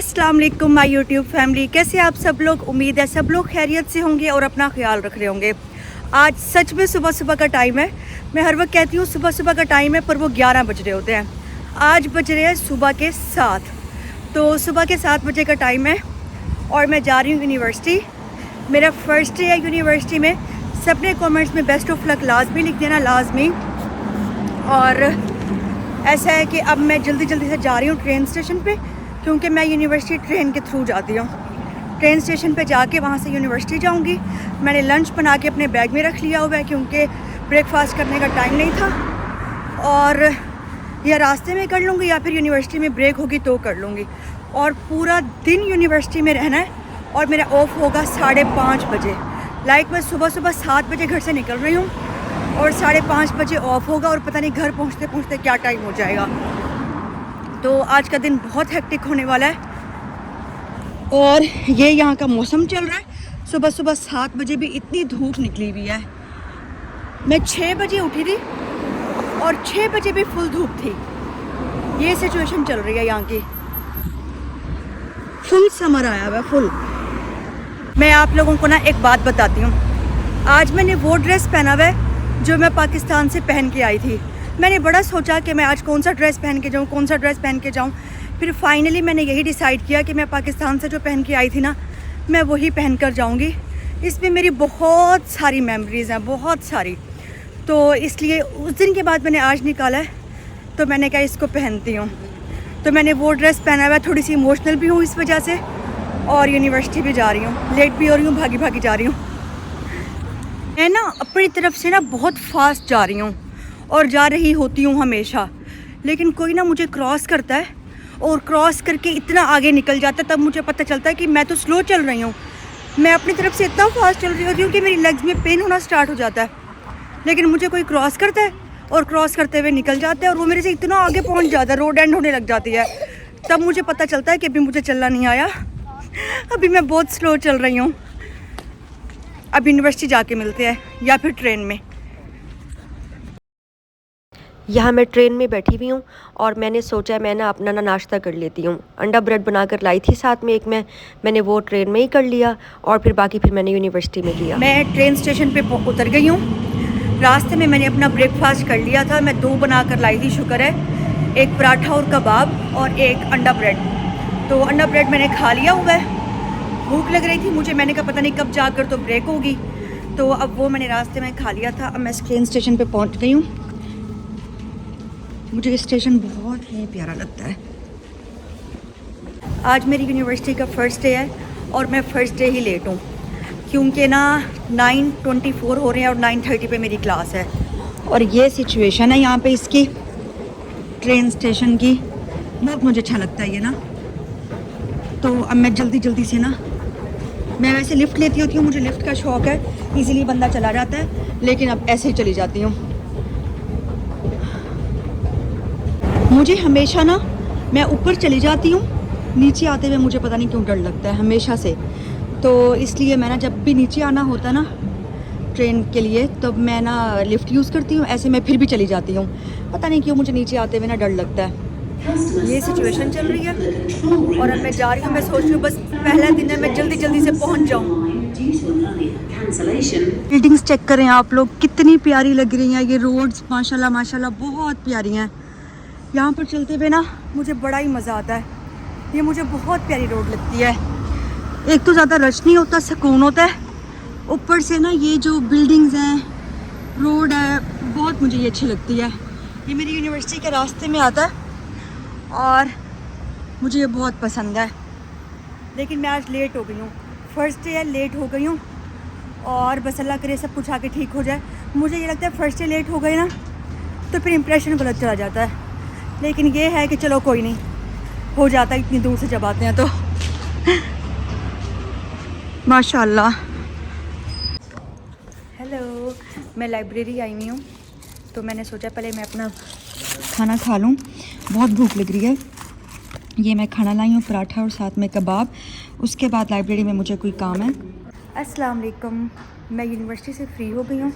अस्सलाम वालेकुम my YouTube family, कैसे आप सब लोग। उम्मीद है सब लोग खैरियत से होंगे और अपना ख्याल रख रहे होंगे। आज सच में सुबह सुबह का टाइम है। मैं हर वक्त कहती हूँ सुबह सुबह का टाइम है, पर वो 11 बज रहे होते हैं। आज बज रहे हैं सुबह के 7। तो सुबह के 7 बजे का टाइम है और मैं जा रही हूँ यूनिवर्सिटी। मेरा फर्स्ट डे है यूनिवर्सिटी में। सबने कमेंट्स में बेस्ट ऑफ लक लाजमी लिख देना, लाजमी। और ऐसा है कि अब मैं जल्दी जल्दी से जा रही हूँ ट्रेन स्टेशन पे, क्योंकि मैं यूनिवर्सिटी ट्रेन के थ्रू जाती हूँ। ट्रेन स्टेशन पे जाके वहाँ से यूनिवर्सिटी जाऊँगी। मैंने लंच बना के अपने बैग में रख लिया हुआ है, क्योंकि ब्रेकफास्ट करने का टाइम नहीं था। और या रास्ते में कर लूँगी या फिर यूनिवर्सिटी में ब्रेक होगी तो कर लूँगी। और पूरा दिन यूनिवर्सिटी में रहना है और मेरा ऑफ होगा 5:30 बजे। मैं सुबह सुबह 7 बजे घर से निकल रही हूँ और 5:30 बजे ऑफ होगा, और पता नहीं घर पहुँचते पहुँचते क्या टाइम हो जाएगा। तो आज का दिन बहुत हेक्टिक होने वाला है। और ये यहाँ का मौसम चल रहा है। सुबह सुबह 7 बजे भी इतनी धूप निकली हुई है। मैं 6 बजे उठी थी और 6 बजे भी फुल धूप थी। ये सिचुएशन चल रही है यहाँ की। फुल समर आया हुआ है, फुल। मैं आप लोगों को ना एक बात बताती हूँ। आज मैंने वो ड्रेस पहना हुआ है जो मैं पाकिस्तान से पहन के आई थी। मैंने बड़ा सोचा कि मैं आज कौन सा ड्रेस पहन के जाऊँ, कौन सा ड्रेस पहन के जाऊँ। फिर फाइनली मैंने यही डिसाइड किया कि मैं पाकिस्तान से जो पहन के आई थी ना, मैं वही पहन कर जाऊँगी। इसमें मेरी बहुत सारी मेमोरीज़ हैं, बहुत सारी। तो इसलिए उस दिन के बाद मैंने आज निकाला है, तो मैंने कहा इसको पहनती हूँ। तो मैंने वो ड्रेस पहना हुआ है। थोड़ी सी इमोशनल भी हूँ इस वजह से, और यूनिवर्सिटी भी जा रही हूँ। लेट भी हो रही हूँ, भागी भागी जा रही हूँ। मैं ना अपनी तरफ से ना बहुत फास्ट जा रही हूँ और जा रही होती हूँ हमेशा। लेकिन कोई ना मुझे क्रॉस करता है और क्रॉस करके इतना आगे निकल जाता है, तब मुझे पता चलता है कि मैं तो स्लो चल रही हूँ। मैं अपनी तरफ से इतना फास्ट चल रही होती हूँ कि मेरी लेग्स में पेन होना स्टार्ट हो जाता है। लेकिन मुझे कोई क्रॉस करता है और क्रॉस करते हुए निकल जाता है, और वो मेरे से इतना आगे पहुँच जाता है, रोड एंड होने लग जाती है। तब मुझे पता चलता है कि अभी मुझे चलना नहीं आया, अभी मैं बहुत स्लो चल रही हूँ। अब यूनिवर्सिटी जाके मिलते हैं या फिर ट्रेन में। यहाँ मैं ट्रेन में बैठी हुई हूँ और मैंने सोचा मैं ना अपना नाश्ता कर लेती हूँ। अंडा ब्रेड बना कर लाई थी साथ में एक मैंने वो ट्रेन में ही कर लिया, और फिर बाकी फिर मैंने यूनिवर्सिटी में किया। मैं ट्रेन स्टेशन पे उतर गई हूँ। रास्ते में मैंने अपना ब्रेकफास्ट कर लिया था। मैं 2 बना कर लाई थी, शुक्र है। एक पराठा और कबाब और एक अंडा ब्रेड। तो अंडा ब्रेड मैंने खा लिया हुआ है। भूख लग रही थी मुझे, मैंने कहा पता नहीं कब जाकर तो ब्रेक होगी, तो अब वो मैंने रास्ते में खा लिया था। अब मैं ट्रेन स्टेशन पे पहुंच गई हूँ। मुझे स्टेशन बहुत ही प्यारा लगता है। आज मेरी यूनिवर्सिटी का फ़र्स्ट डे है और मैं फ़र्स्ट डे ही लेट हूँ, क्योंकि ना 9:24 हो रहे हैं और 9:30 पे मेरी क्लास है। और ये सिचुएशन है यहाँ पे इसकी, ट्रेन स्टेशन की। बहुत मुझे अच्छा लगता है ये ना। तो अब मैं जल्दी जल्दी से ना, मैं वैसे लिफ्ट लेती होती हूँ, मुझे लिफ्ट का शौक़ है, इजीली बंदा चला जाता है। लेकिन अब ऐसे ही चली जाती हूँ। मुझे हमेशा ना, मैं ऊपर चली जाती हूँ, नीचे आते हुए मुझे पता नहीं क्यों डर लगता है हमेशा से। तो इसलिए मैं ना जब भी नीचे आना होता है ना ट्रेन के लिए, तब मैं ना लिफ्ट यूज़ करती हूँ। ऐसे मैं फिर भी चली जाती हूँ, पता नहीं क्यों मुझे नीचे आते हुए ना डर लगता है। ये सिचुएशन चल रही है और अब मैं जा रही हूँ। मैं सोच रही हूँ बस पहला दिन है, मैं जल्दी जल्दी से पहुँच जाऊँ। बिल्डिंग्स चेक करें आप लोग, कितनी प्यारी लग रही हैं ये रोड्स। माशाल्लाह माशाल्लाह बहुत प्यारी हैं। यहाँ पर चलते हुए ना मुझे बड़ा ही मज़ा आता है। ये मुझे बहुत प्यारी रोड लगती है। एक तो ज़्यादा रश नहीं होता, सुकून होता है। ऊपर से ना ये जो बिल्डिंग्स हैं, रोड है, बहुत मुझे ये अच्छी लगती है। ये मेरी यूनिवर्सिटी के रास्ते में आता है और मुझे ये बहुत पसंद है। लेकिन मैं आज लेट हो गई हूँ। फ़र्स्ट डे है, लेट हो गई हूँ। और बस अल्लाह करे सब कुछ आके ठीक हो जाए। मुझे ये लगता है फ़र्स्ट डे लेट हो गए ना तो फिर इम्प्रेशन गलत चला जाता है। लेकिन ये है कि चलो कोई नहीं, हो जाता है इतनी दूर से जब आते हैं तो। माशाल्लाह। हेलो, मैं लाइब्रेरी आई हुई हूँ, तो मैंने सोचा पहले मैं अपना खाना खा लूँ, बहुत भूख लग रही है। ये मैं खाना लाई हूँ, पराठा और साथ में कबाब। उसके बाद लाइब्रेरी में मुझे कोई काम है। अस्सलाम वालेकुम। मैं यूनिवर्सिटी से फ्री हो गई हूँ,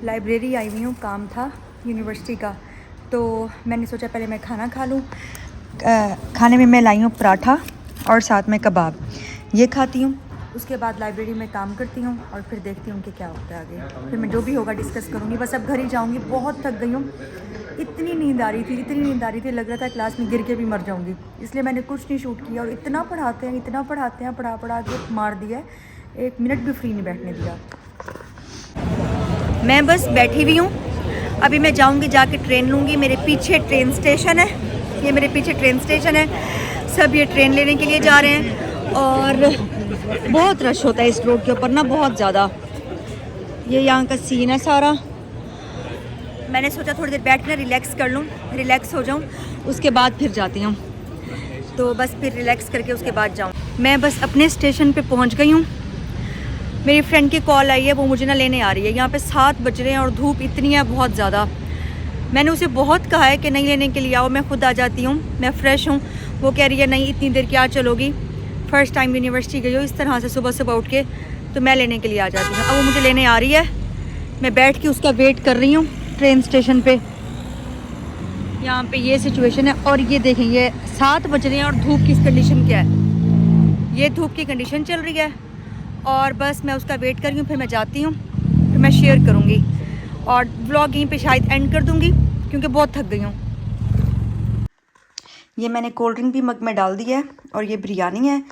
लाइब्रेरी आई हुई हूँ, काम था यूनिवर्सिटी का। तो मैंने सोचा पहले मैं खाना खा लूँ। खाने में मैं लाई हूँ पराठा और साथ में कबाब, ये खाती हूँ। उसके बाद लाइब्रेरी में काम करती हूँ और फिर देखती हूँ कि क्या होता है आगे। फिर मैं जो भी होगा डिस्कस करूँगी। बस अब घर ही जाऊँगी, बहुत थक गई हूँ। इतनी नींद आ रही थी, लग रहा था क्लास में गिर के भी मर जाऊँगी, इसलिए मैंने कुछ नहीं शूट किया। और इतना पढ़ाते हैं, पढ़ा के मार दिया है, 1 मिनट भी फ्री नहीं बैठने दिया। मैं बस बैठी हुई हूँ। अभी मैं जाऊँगी, जाके ट्रेन लूँगी। मेरे पीछे ट्रेन स्टेशन है, ये मेरे पीछे ट्रेन स्टेशन है। सब ये ट्रेन लेने के लिए जा रहे हैं और बहुत रश होता है इस रोड के ऊपर ना, बहुत ज़्यादा। ये यहाँ का सीन है सारा। मैंने सोचा थोड़ी देर बैठ कर रिलैक्स कर लूँ, रिलैक्स हो जाऊँ, उसके बाद फिर जाती हूँ। तो बस फिर रिलैक्स करके उसके बाद जाऊँ। मैं बस अपने स्टेशन पे पहुँच गई हूँ। मेरी फ्रेंड की कॉल आई है, वो मुझे ना लेने आ रही है। यहाँ पे 7 बज रहे हैं और धूप इतनी है बहुत ज़्यादा। मैंने उसे बहुत कहा है कि नहीं लेने के लिए आओ, मैं खुद आ जाती हूँ, मैं फ़्रेश हूँ। वो कह रही है नहीं इतनी देर क्या चलोगी, फ़र्स्ट टाइम यूनिवर्सिटी गई हो इस तरह से सुबह सुबह उठ के, तो मैं लेने के लिए आ जाती हूँ। अब वो मुझे लेने आ रही है, मैं बैठ के उसका वेट कर रही हूँ ट्रेन स्टेशन पे। यहाँ पे ये सिचुएशन है। और ये देखें, ये 7 बज रहे हैं और धूप की कंडीशन क्या है, ये धूप की कंडीशन चल रही है। और बस मैं उसका वेट कर रही हूँ, फिर मैं जाती हूँ, फिर मैं शेयर करूँगी और व्लॉग यहीं पे शायद एंड कर दूँगी क्योंकि बहुत थक गई हूँ। ये मैंने कोल्ड ड्रिंक भी मग में डाल दी है और ये बिरयानी है।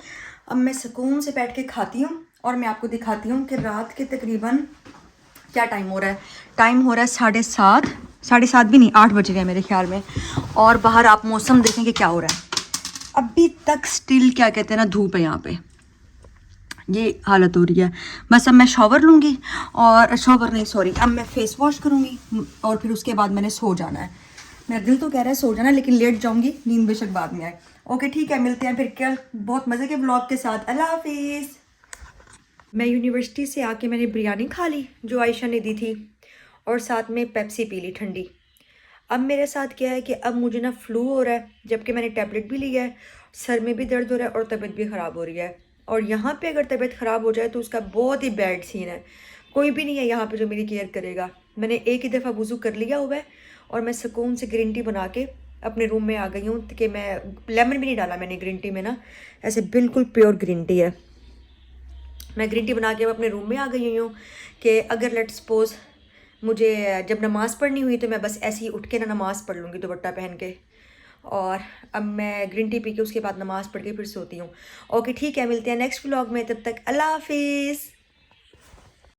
अब मैं सुकून से बैठ के खाती हूँ और मैं आपको दिखाती हूँ कि रात के तकरीबन क्या टाइम हो रहा है। टाइम हो रहा है 7:30, 7:30 भी नहीं, 8 बज गए मेरे ख्याल में। और बाहर आप मौसम देखें कि क्या हो रहा है। अभी तक स्टिल क्या कहते हैं ना, धूप है यहाँ पे, ये हालत हो रही है। बस अब मैं शॉवर लूँगी और शॉवर नहीं सॉरी, अब मैं फेस वॉश करूँगी और फिर उसके बाद मैंने सो जाना है। मेरा दिल तो कह रहा है सो जाना, लेकिन लेट जाऊँगी, नींद बेशक बाद में आए। ओके ठीक है, मिलते हैं फिर कल बहुत मज़े के ब्लॉग के साथ। अल्लाह हाफिज़। मैं यूनिवर्सिटी से आके मैंने बिरयानी खा ली जो आयशा ने दी थी और साथ में पेप्सी पी ली ठंडी। अब मेरे साथ क्या है कि अब मुझे ना फ्लू हो रहा है, जबकि मैंने टैबलेट भी लिया है, सर में भी दर्द हो रहा है और तबीयत भी ख़राब हो रही है। और यहाँ पे अगर तबीयत ख़राब हो जाए तो उसका बहुत ही बैड सीन है। कोई भी नहीं है यहाँ पे जो मेरी केयर करेगा। मैंने एक ही दफ़ा वज़ू कर लिया हुआ है और मैं सुकून से ग्रीन टी बना के अपने रूम में आ गई हूँ कि मैं लेमन भी नहीं डाला मैंने ग्रीन टी में ना, ऐसे बिल्कुल प्योर ग्रीन टी है। मैं ग्रीन टी बना के अपने रूम में आ गई हूँ कि अगर लेट सपोज़ मुझे जब नमाज़ पढ़नी हुई तो मैं बस ऐसे ही उठ के ना नमाज़ पढ़ लूँगी दुपट्टा पहन के। और अब मैं ग्रीन टी पी के उसके बाद नमाज़ पढ़ के फिर सोती हूँ। ओके ठीक है, मिलते हैं नेक्स्ट व्लॉग में, तब तक अल्लाह हाफिज़।